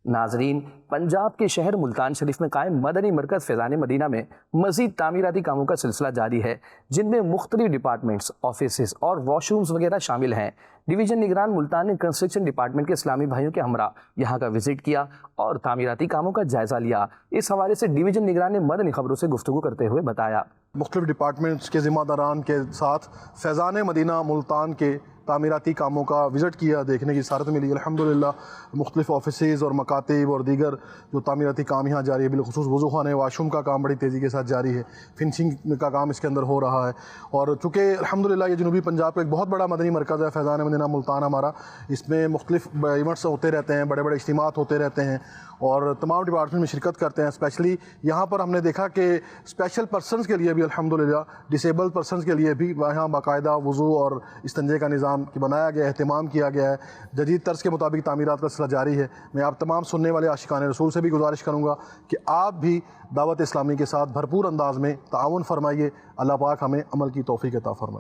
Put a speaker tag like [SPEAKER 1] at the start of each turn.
[SPEAKER 1] नाजरीन, पंजाब के शहर मुल्तान शरीफ में कायम मदनी मरकज़ फैज़ान मदीना में मज़ीद तामीराती कामों का सिलसिला जारी है, जिनमें मुख्तलिफ डिपार्टमेंट्स, ऑफिस और वॉशरूम्स वगैरह शामिल हैं। डिवीज़न निगरान मुल्तान ने कंस्ट्रक्शन डिपार्टमेंट के इस्लामी भाइयों के हमरा यहाँ का विजिट किया और तामीराती कामों का जायज़ा लिया। इस हवाले से डिवीज़न निगरान ने मदनी खबरों से गुफ्तगू करते हुए बताया,
[SPEAKER 2] मुख्तलिफ डिपार्टमेंट्स के ज़िम्मेदारान के साथ फैज़ान मदीना मुल्तान के तामीराती कामों का विज़िट किया, देखने की सारत मिली। अल्हम्दुलिल्लाह मुख्तलिफ ऑफिसेज़ और मकातिब और दीगर जो तामीराती काम यहाँ जारी है, बिलखुसूस वज़ूख़ाने वाशरूम का काम बड़ी तेज़ी के साथ जारी है, फिनिशिंग का काम इसके अंदर हो रहा है। और चूँकि अल्हम्दुलिल्लाह ये जनूबी पंजाब का एक बहुत बड़ा मदनी मरकज़ है फैज़ान मदीना मुल्तान हमारा, इसमें मुख्तलिफ इवेंट्स होते रहते हैं, बड़े बड़े इज्तिमात होते रहते हैं और तमाम डिपार्टमेंट में शिरकत करते हैं। स्पेशली यहाँ पर हमने देखा कि स्पेशल पर्सनस के लिए भी अल्हम्दुलिल्लाह डिसेबल्ड पर्सनस के लिए भी यहाँ बाकायदा वज़ू और इस्तंजे का निज़ाम बनाया गया है, एहतमाम किया गया है। जदीद तर्ज के मुताबिक तामीरात का सिलसिला जारी है। मैं आप तमाम सुनने वाले आशिकान रसूल से भी गुजारिश करूँगा कि आप भी दावत इस्लामी के साथ भरपूर अंदाज में ताउन फरमाइए। अल्लाह पाक हमें अमल की तौफीक अता फरमाए।